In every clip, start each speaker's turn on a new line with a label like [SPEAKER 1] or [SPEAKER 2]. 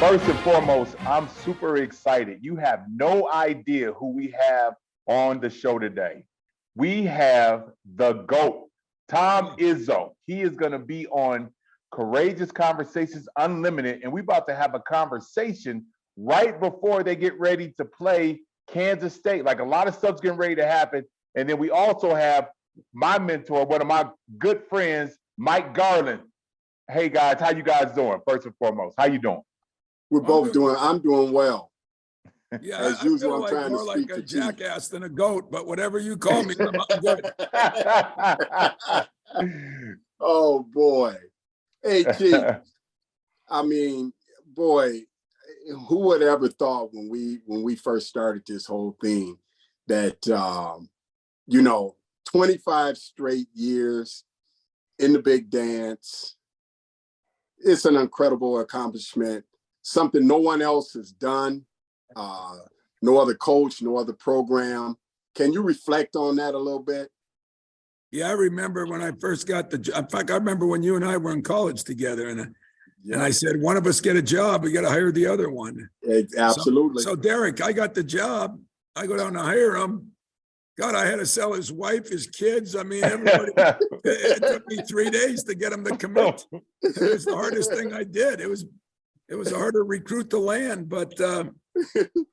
[SPEAKER 1] First and foremost, I'm super excited. You have no idea who we have on the show today. We have the GOAT, Tom Izzo. He is going to be on Courageous Conversations Unlimited, and we're about to have a conversation right before they get ready to play Kansas State. Like, a lot of stuff's getting ready to happen. And then we also have my mentor, one of my good friends, Mike Garland. Hey guys, how you guys doing? First and foremost, how you doing?
[SPEAKER 2] We're both doing. I'm doing well.
[SPEAKER 3] Yeah,
[SPEAKER 2] as usual, I'm trying to
[SPEAKER 3] more
[SPEAKER 2] speak
[SPEAKER 3] like a
[SPEAKER 2] to
[SPEAKER 3] jackass than a goat, but whatever you call me, I'm good.
[SPEAKER 2] Oh boy, hey Chief. I mean, boy, who would ever thought when we first started this whole thing that 25 straight years in the big dance. It's an incredible accomplishment. Something no one else has done, no other coach, no other program. Can you reflect on that a little bit?
[SPEAKER 3] Yeah, I remember when I first got the job. In fact, I remember when you and I were in college together, and I said, one of us get a job, we got to hire the other one.
[SPEAKER 2] Absolutely.
[SPEAKER 3] So Derrick, I got the job. I go down to hire him. God, I had to sell his wife, his kids. I mean, everybody. It took me 3 days to get him to commit. It was the hardest thing I did. It was hard to recruit the land, but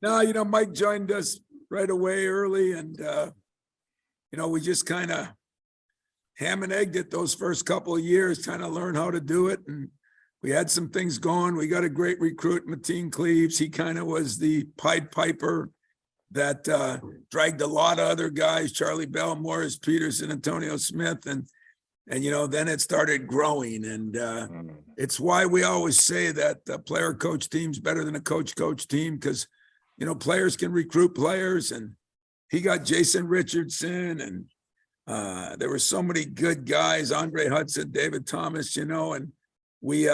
[SPEAKER 3] no, Mike joined us right away early, and we just kind of ham and egged it those first couple of years, trying to learn how to do it, and we had some things going. We got a great recruit, Mateen Cleaves. He kind of was the Pied Piper that dragged a lot of other guys, Charlie Bell, Morris Peterson, Antonio Smith, and then it started growing. And it's why we always say that the player-coach team's better than a coach-coach team, because, players can recruit players. And he got Jason Richardson, and there were so many good guys, Andre Hudson, David Thomas, and we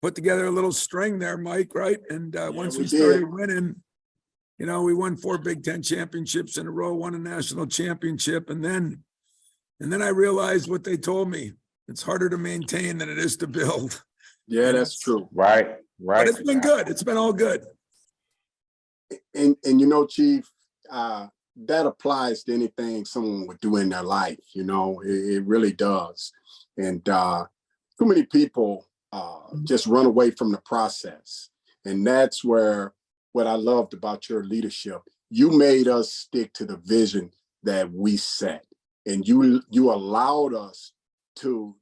[SPEAKER 3] put together a little string there, Mike, right? And once we started winning, we won 4 Big Ten championships in a row, won a national championship. And then I realized what they told me. It's harder to maintain than it is to build.
[SPEAKER 2] Yeah, that's true.
[SPEAKER 1] Right.
[SPEAKER 3] But it's been good. It's been all good.
[SPEAKER 2] And Chief, that applies to anything someone would do in their life. It really does. And too many people just run away from the process. And that's where what I loved about your leadership. You made us stick to the vision that we set. And you allowed us to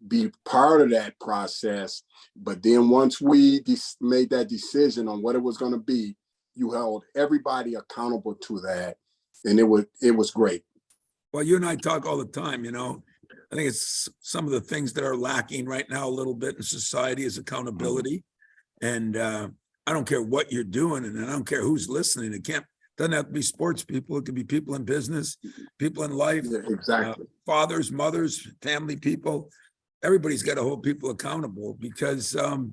[SPEAKER 2] be part of that process. But then once we made that decision on what it was going to be, you held everybody accountable to that. And it was great.
[SPEAKER 3] Well, you and I talk all the time, I think it's some of the things that are lacking right now a little bit in society is accountability. And I don't care what you're doing, and I don't care who's listening. Doesn't have to be sports people. It could be people in business, people in life,
[SPEAKER 2] exactly.
[SPEAKER 3] Fathers, mothers, family people. Everybody's got to hold people accountable, because the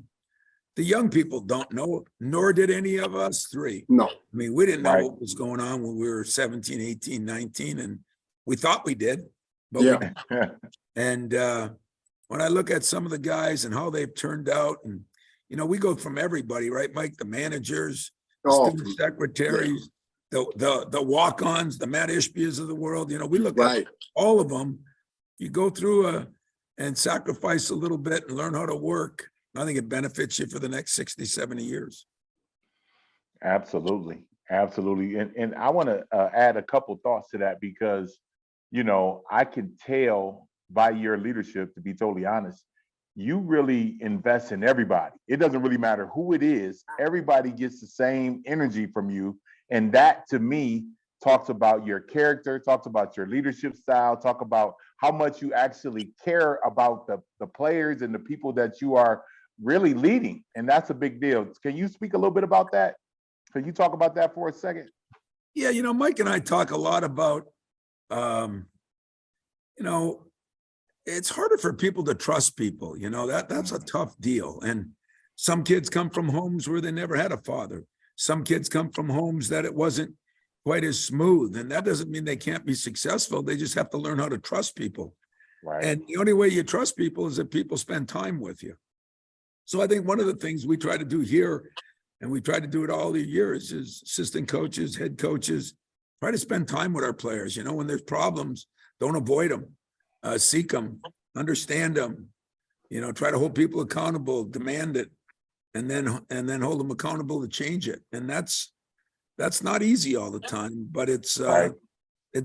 [SPEAKER 3] young people don't know, nor did any of us three.
[SPEAKER 2] No.
[SPEAKER 3] I mean, we didn't know what was going on when we were 17, 18, 19, and we thought we did. But we didn't. And when I look at some of the guys and how they've turned out, and we go from everybody, right, Mike? The managers, student secretaries, the walk-ons, the Matt Ishbias of the world. We look at all of them. You go through and sacrifice a little bit and learn how to work. I think it benefits you for the next 60, 70 years.
[SPEAKER 1] Absolutely. And I want to add a couple thoughts to that, because, I can tell by your leadership, to be totally honest, you really invest in everybody. It doesn't really matter who it is. Everybody gets the same energy from you. And that, to me, talks about your character, talks about your leadership style, talk about how much you actually care about the players and the people that you are really leading. And that's a big deal. Can you speak a little bit about that? Can you talk about that for a second?
[SPEAKER 3] Yeah, Mike and I talk a lot about, it's harder for people to trust people. That's a tough deal. And some kids come from homes where they never had a father. Some kids come from homes that it wasn't quite as smooth. And that doesn't mean they can't be successful. They just have to learn how to trust people.
[SPEAKER 1] Right.
[SPEAKER 3] And the only way you trust people is if people spend time with you. So I think one of the things we try to do here, and we try to do it all the years, is assistant coaches, head coaches, try to spend time with our players. You know, when there's problems, don't avoid them, seek them, understand them, you know, try to hold people accountable, demand it, and then hold them accountable to change it. And that's not easy all the time, but it's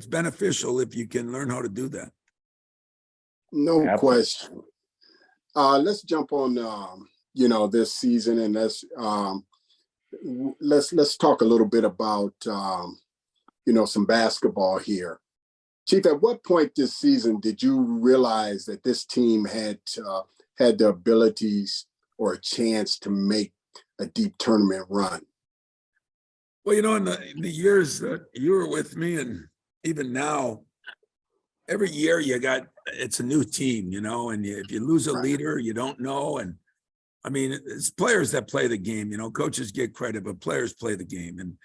[SPEAKER 3] beneficial if you can learn how to do that.
[SPEAKER 2] No
[SPEAKER 1] Absolutely.
[SPEAKER 2] question. Let's jump on this season, and let's talk a little bit about some basketball here. Chief, at what point this season did you realize that this team had the abilities or a chance to make a deep tournament run?
[SPEAKER 3] Well, you know, in the years that you were with me, and even now, every year it's a new team, you know, and if you lose a leader, you don't know. And I mean, it's players that play the game, you know, coaches get credit, but players play the game. And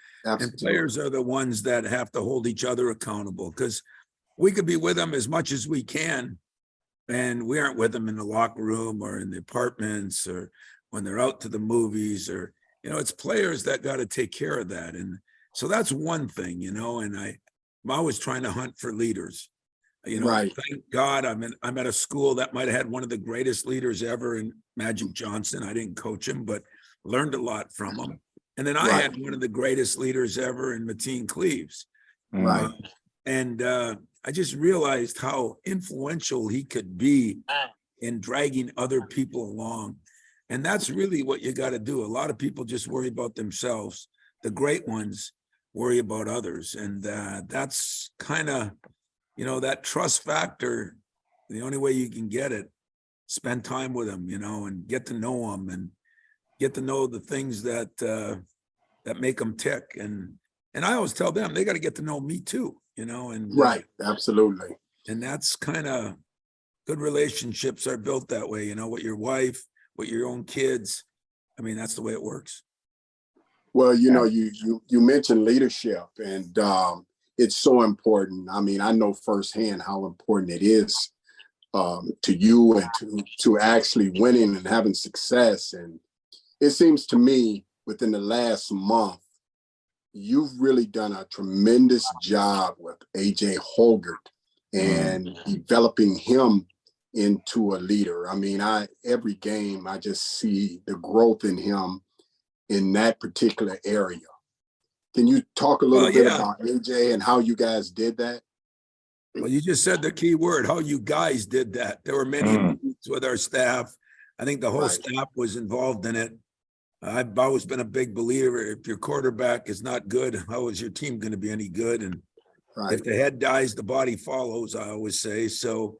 [SPEAKER 3] players are the ones that have to hold each other accountable, because we could be with them as much as we can, and we aren't with them in the locker room or in the apartments or when they're out to the movies, or, you know, it's players that got to take care of that. And so that's one thing, you know, and I'm always trying to hunt for leaders. You know, Thank God I'm at a school that might have had one of the greatest leaders ever in Magic Johnson. I didn't coach him, but learned a lot from him. And then I had one of the greatest leaders ever in Mateen Cleaves. I just realized how influential he could be in dragging other people along. And that's really what you got to do. A lot of people just worry about themselves. The great ones worry about others. And that's kind of, you know, that trust factor. The only way you can get it, spend time with them, you know, and get to know them and get to know the things that make them tick. And I always tell them they got to get to know me too, you know, and
[SPEAKER 2] absolutely.
[SPEAKER 3] And that's kind of good relationships are built that way, you know, with your wife, with your own kids. I mean, that's the way it works.
[SPEAKER 2] Well, you know, you mentioned leadership, and it's so important. I mean, I know firsthand how important it is to you and to actually winning and having success. And it seems to me within the last month, you've really done a tremendous job with AJ Holgert and developing him into a leader. I mean, every game I just see the growth in him in that particular area. Can you talk a little bit about AJ and how you guys did that?
[SPEAKER 3] Well, you just said the key word, how you guys did that. There were many meetings with our staff. I think the whole staff was involved in it. I've always been a big believer. If your quarterback is not good, how is your team going to be any good? And if the head dies, the body follows, I always say. So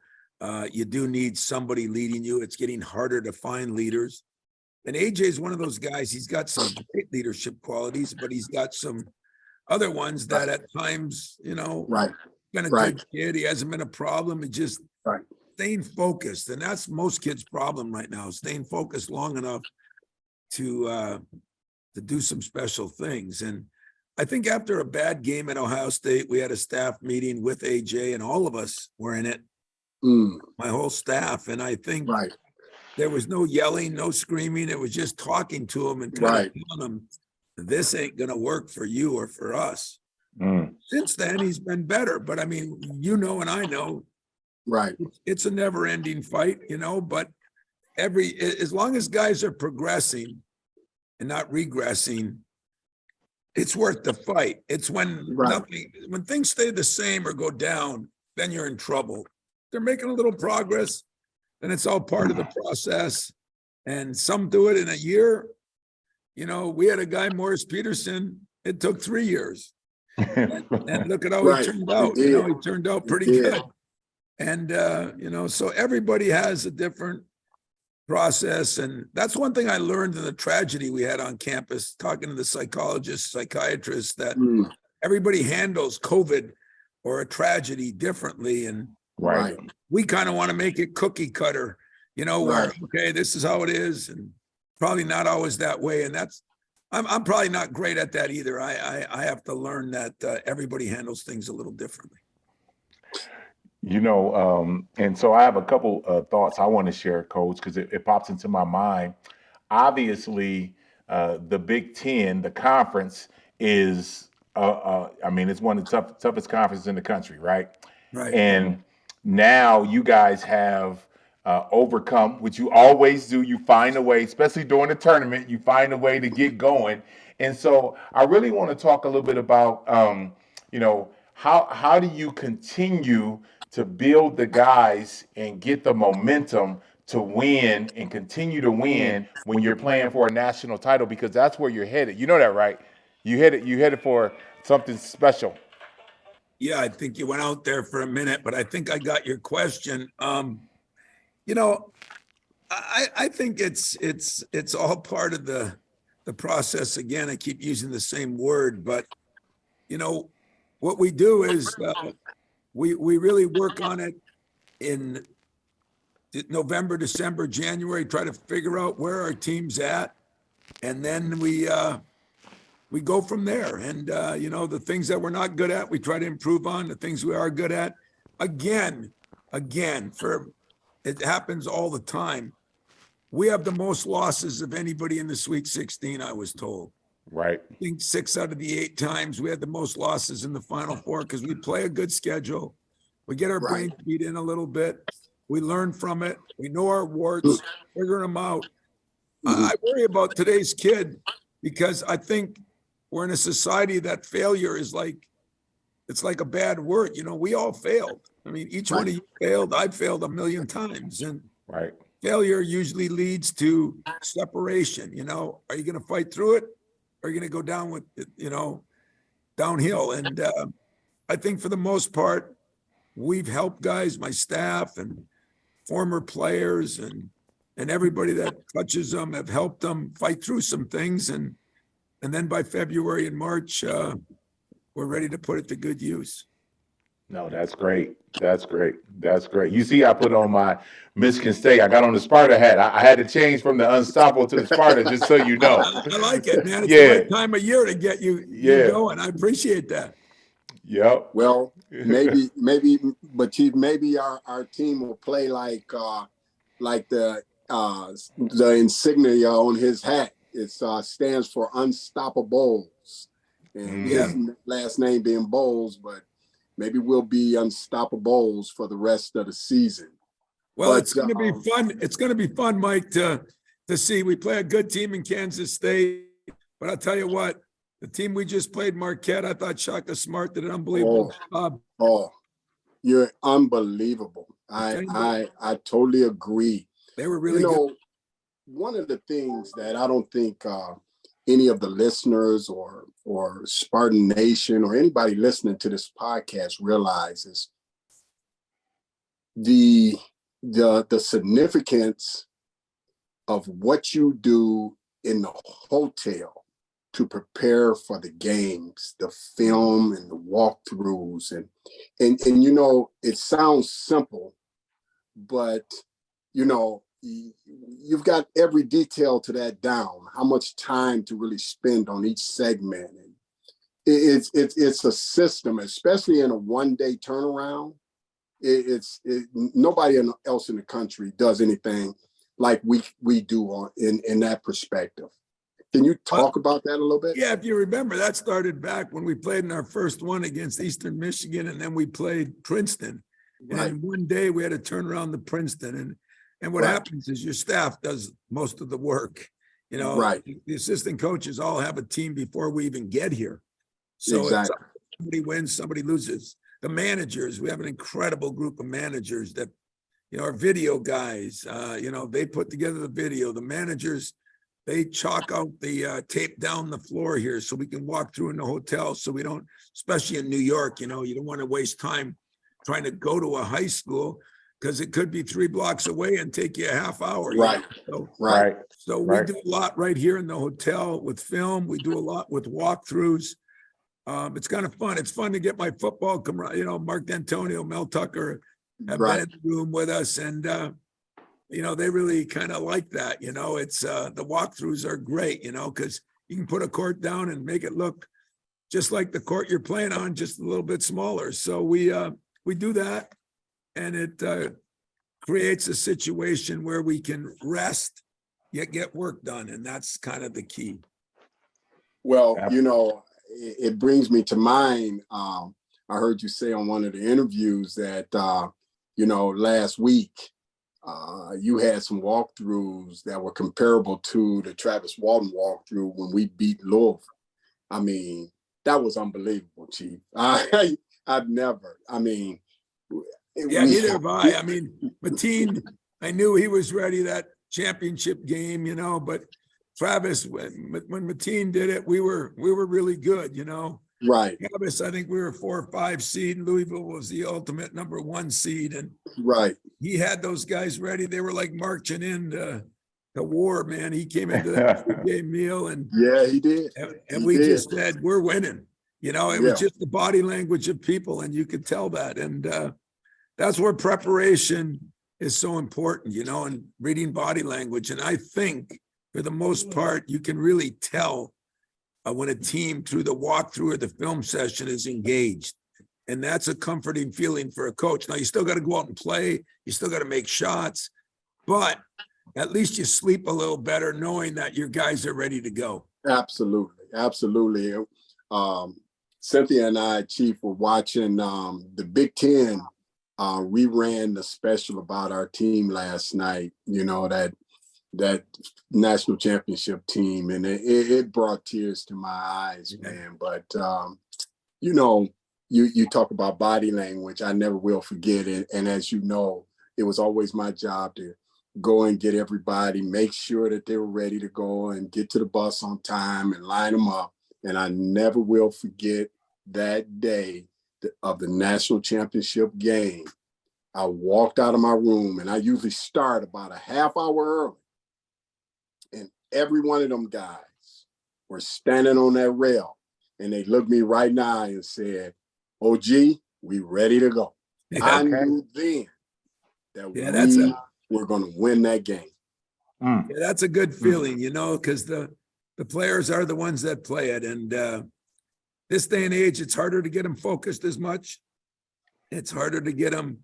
[SPEAKER 3] you do need somebody leading you. It's getting harder to find leaders. And AJ is one of those guys. He's got some great leadership qualities, but he's got some other ones that at times, you know, been a good kid. He hasn't been a problem. He just staying focused. And that's most kids' problem right now, staying focused long enough to do some special things. And I think after a bad game at Ohio State, we had a staff meeting with AJ, and all of us were in it, my whole staff. And I think there was no yelling, no screaming. It was just talking to him and kind of telling him, this ain't going to work for you or for us. Since then, he's been better. But I mean, you know, and I know, it's a never ending fight, you know, but as long as guys are progressing and not regressing, it's worth the fight. It's when when things stay the same or go down, then you're in trouble. They're making a little progress, then it's all part of the process. And some do it in a year. You know, we had a guy, Morris Peterson, it took 3 years. And look at how he turned out. You know, he turned out pretty good. And, you know, so everybody has a different process. And that's one thing I learned in the tragedy we had on campus, talking to the psychologists, psychiatrists, that everybody handles COVID or a tragedy differently. And we kind of want to make it cookie cutter, you know, where, okay, this is how it is. And probably not always that way. And I'm probably not great at that either. I have to learn that everybody handles things a little differently.
[SPEAKER 1] You know, and so I have a couple thoughts I want to share, Coach, because it pops into my mind. obviously the Big Ten, the conference is, I mean, it's one of the toughest conferences in the country, right?
[SPEAKER 3] Right.
[SPEAKER 1] And now you guys have overcome, which you always do. You find a way, especially during the tournament, you find a way to get going. And so I really want to talk a little bit about, how do you continue to build the guys and get the momentum to win and continue to win when you're playing for a national title, because that's where you're headed. You know that, right? You headed for something special.
[SPEAKER 3] Yeah, I think you went out there for a minute, but I think I got your question. You know, I think it's all part of the process. Again, I keep using the same word, but what we do is we really work on it in November, December, January, try to figure out where our team's at, and then we go from there. And the things that we're not good at, we try to improve on. The things we are good at, again, it happens all the time. We have the most losses of anybody in the Sweet 16, I was told.
[SPEAKER 1] Right.
[SPEAKER 3] I think 6 out of the 8 times we had the most losses in the Final Four because we play a good schedule. We get our brains beat in a little bit. We learn from it. We know our warts, figure them out. I worry about today's kid because I think we're in a society that failure is it's like a bad word. We all failed. I mean, each one of you failed. I failed a million times. And failure usually leads to separation. Are you going to fight through it? Or are you going to go down with, downhill? And I think for the most part, we've helped guys, my staff and former players and everybody that touches them have helped them fight through some things. And then by February and March, we're ready to put it to good use.
[SPEAKER 1] No, that's great. That's great. That's great. You see, I put on my Michigan State. I got on the Sparta hat. I had to change from the Unstoppable to the Sparta, just so you know.
[SPEAKER 3] I like it, man. It's the right time of year to get you going. I appreciate that.
[SPEAKER 1] Yep.
[SPEAKER 2] Well, maybe, but Chief, maybe our team will play like the insignia on his hat. It stands for Unstoppables, and his last name being Boles, but maybe we'll be Unstoppables for the rest of the season.
[SPEAKER 3] Well, it's going to be fun. It's going to be fun, Mike, to see. We play a good team in Kansas State, but I'll tell you what, the team we just played, Marquette, I thought Shaka Smart did an unbelievable job.
[SPEAKER 2] Oh, you're unbelievable. I totally agree.
[SPEAKER 3] They were really good.
[SPEAKER 2] One of the things that I don't think any of the listeners or Spartan Nation or anybody listening to this podcast realizes the significance of what you do in the hotel to prepare for the games, the film and the walkthroughs, and it sounds simple, but you've got every detail to that down, how much time to really spend on each segment. And it's a system, especially in a one-day turnaround. Nobody else in the country does anything like we do in that perspective. Can you talk about that a little bit?
[SPEAKER 3] Yeah, if you remember, that started back when we played in our first one against Eastern Michigan, and then we played Princeton. And one day we had to turn around to Princeton. And what happens is your staff does most of the work. The assistant coaches all have a team before we even get here. So somebody wins, somebody loses. The managers, we have an incredible group of managers that, our video guys, they put together the video. The managers, they chalk out the tape down the floor here so we can walk through in the hotel. So we don't, especially in New York, you don't want to waste time trying to go to a high school because it could be 3 blocks away and take you a half hour.
[SPEAKER 2] Right.
[SPEAKER 3] So we do a lot right here in the hotel with film. We do a lot with walkthroughs. It's kind of fun. It's fun to get my football camaraderie, Mark D'Antonio, Mel Tucker have been in the room with us. And, they really kind of like that. It's the walkthroughs are great, because you can put a court down and make it look just like the court you're playing on, just a little bit smaller. So we do that. And it creates a situation where we can rest yet get work done. And that's kind of the key.
[SPEAKER 2] Well, it brings me to mind. I heard you say on one of the interviews that, last week, you had some walkthroughs that were comparable to the Travis Walton walkthrough when we beat Louisville. I mean, that was unbelievable, Chief. I've never,
[SPEAKER 3] Yeah, neither have I. I mean, Mateen, I knew he was ready that championship game, but Travis, when Mateen did it, we were really good,
[SPEAKER 2] Right.
[SPEAKER 3] Travis, I think we were 4 or 5 seed, and Louisville was the ultimate number 1 seed, and
[SPEAKER 2] right.
[SPEAKER 3] He had those guys ready. They were like marching into the war, man. He came into that game meal, and
[SPEAKER 2] yeah, he did.
[SPEAKER 3] And we just said, we're winning. It was just the body language of people, and you could tell that. And that's where preparation is so important, and reading body language. And I think for the most part, you can really tell when a team through the walkthrough or the film session is engaged. And that's a comforting feeling for a coach. Now, you still got to go out and play. You still got to make shots. But at least you sleep a little better knowing that your guys are ready to go.
[SPEAKER 2] Absolutely. Absolutely. Cynthia and I, Chief, were watching the Big Ten. We ran the special about our team last night, that national championship team. And it brought tears to my eyes, man. But, you talk about body language. I never will forget it. And as you know, it was always my job to go and get everybody, make sure that they were ready to go and get to the bus on time and line them up. And I never will forget that day of the national championship game. I walked out of my room, and I usually start about a half hour early. And every one of them guys were standing on that rail, and they looked me right in the eye and said, OG, we ready to go.
[SPEAKER 3] Yeah,
[SPEAKER 2] I knew then that we were going to win that game.
[SPEAKER 3] Yeah, that's a good feeling, because the players are the ones that play it. And this day and age, it's harder to get them focused as much. It's harder to get them,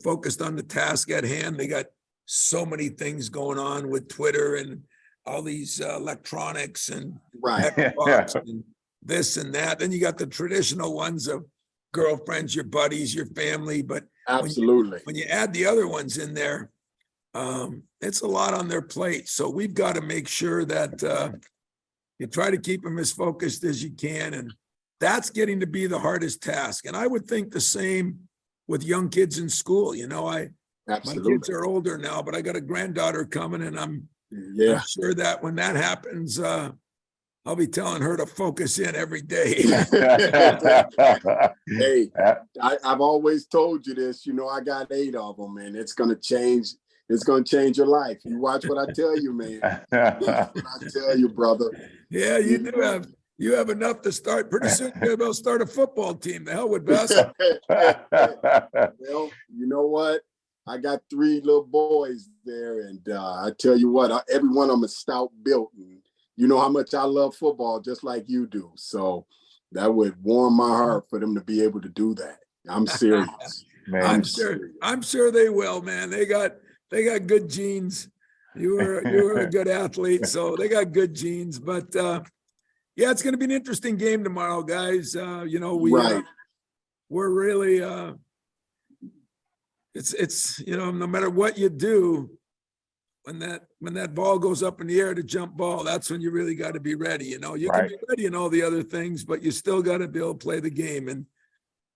[SPEAKER 3] focused on the task at hand. They got so many things going on with Twitter and all these electronics and Xbox and this and that. Then you got the traditional ones of girlfriends, your buddies, your family. But
[SPEAKER 2] absolutely,
[SPEAKER 3] when you add the other ones in there, it's a lot on their plate. So we've got to make sure that you try to keep them as focused as you can. And that's getting to be the hardest task. And I would think the same with young kids in school. My kids are older now, but I got a granddaughter coming, and I'm sure that when that happens, I'll be telling her to focus in every day.
[SPEAKER 2] Hey, I've always told you this. I got 8 of them, and it's going to change. It's going to change your life. You watch what I tell you, man. What I tell you, brother.
[SPEAKER 3] Yeah, you do have. You have enough to start. Pretty soon, you'll start a football team. The hell with basketball.
[SPEAKER 2] Well, you know what? I got 3 little boys there, and I tell you what, every one of them is stout built. And you know how much I love football, just like you do. So that would warm my heart for them to be able to do that. I'm serious.
[SPEAKER 1] Man.
[SPEAKER 3] I'm sure they will, man. They got good genes. You were a good athlete, so they got good genes. But yeah, it's going to be an interesting game tomorrow, guys. We're really it's no matter what you do, when that ball goes up in the air, to jump ball, that's when you really got to be ready. You can be ready in all the other things, but you still got to be able to play the game.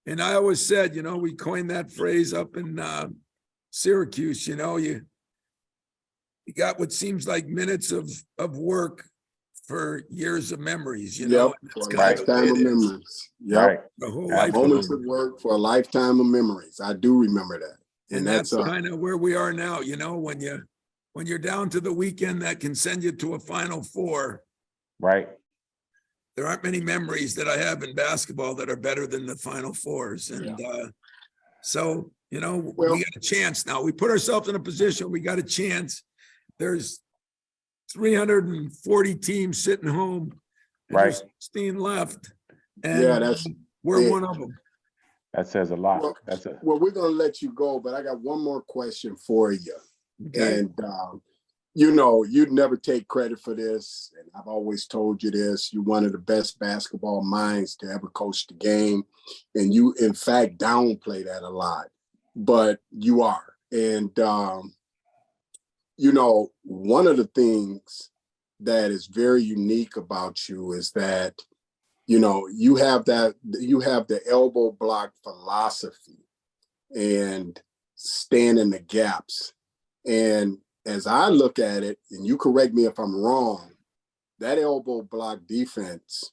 [SPEAKER 3] And I always said, we coined that phrase up in Syracuse. You got what seems like minutes of work for years of memories.
[SPEAKER 2] For a lifetime of memories.
[SPEAKER 1] Right.
[SPEAKER 3] The whole life.
[SPEAKER 2] Moments of work for a lifetime of memories. I do remember that.
[SPEAKER 3] And that's kind of where we are now. When you're down to the weekend that can send you to a Final Four.
[SPEAKER 1] Right.
[SPEAKER 3] There aren't many memories that I have in basketball that are better than the Final Fours. And so, we got a chance now. We put ourselves in a position, we got a chance. There's 340 teams sitting home. And there's 16 left. And we're one of them.
[SPEAKER 1] That says a lot.
[SPEAKER 2] Well, we're going to let you go, but I got one more question for you. Okay. And you know, you'd never take credit for this. And I've always told you this. You're one of the best basketball minds to ever coach the game. And you, in fact, downplay that a lot. But you are. And, you know, one of the things that is very unique about you is that, you know, you have the elbow block philosophy and stand in the gaps. And as I look at it, and you correct me if I'm wrong, that elbow block defense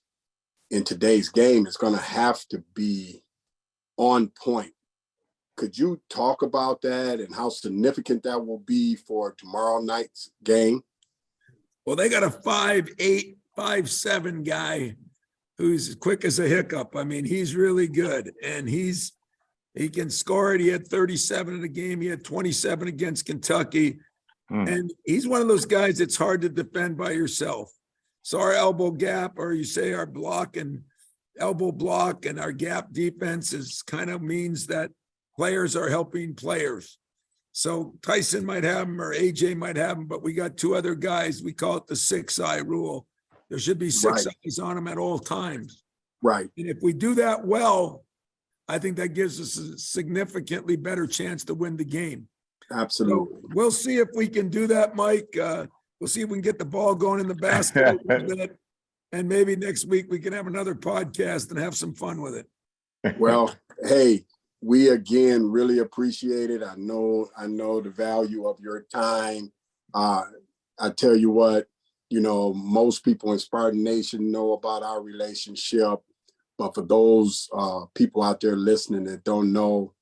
[SPEAKER 2] in today's game is going to have to be on point. Could you talk about that and how significant that will be for tomorrow night's game?
[SPEAKER 3] Well, they got a 5'8", 5'7" guy who's quick as a hiccup. I mean, he's really good, and he can score it. He had 37 in the game. He had 27 against Kentucky. And he's one of those guys that's hard to defend by yourself. So our elbow gap, or you say our block and elbow block and our gap defense is kind of means that players are helping players. So Tyson might have him or AJ might have him, but we got two other guys. We call it the 6-eye rule. There should be six eyes on them at all times.
[SPEAKER 2] Right.
[SPEAKER 3] And if we do that well, I think that gives us a significantly better chance to win the game.
[SPEAKER 2] Absolutely.
[SPEAKER 3] So we'll see if we can do that, Mike. We'll see if we can get the ball going in the basket a little bit. And maybe next week we can have another podcast and have some fun with it.
[SPEAKER 2] Well, hey, we again really appreciate it. I know the value of your time. I tell you what, you know, most people in Spartan Nation know about our relationship. But for those people out there listening that don't know,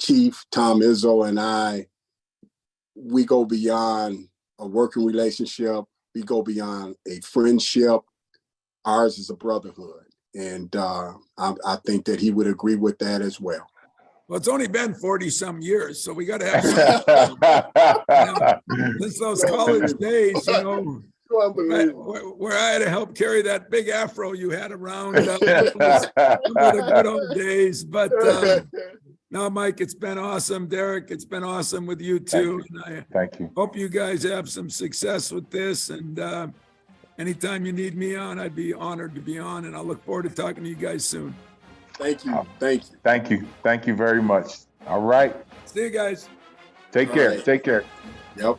[SPEAKER 2] Chief Tom Izzo and I, we go beyond a working relationship. We go beyond a friendship. Ours is a brotherhood. And I think that he would agree with that as well.
[SPEAKER 3] Well, it's only been 40-some years, so we got to have some. Since those college days, you know, where I had to help carry that big afro you had around. The good old days. But no, Mike, it's been awesome. Derrick, it's been awesome with you too.
[SPEAKER 1] Thank you.
[SPEAKER 3] Hope you guys have some success with this. And anytime you need me on, I'd be honored to be on. And I'll look forward to talking to you guys soon.
[SPEAKER 2] Thank you. Thank you.
[SPEAKER 1] Thank you. Thank you very much. All right.
[SPEAKER 3] See you guys.
[SPEAKER 1] Take care.
[SPEAKER 2] Right.
[SPEAKER 1] Take care.
[SPEAKER 2] Yep.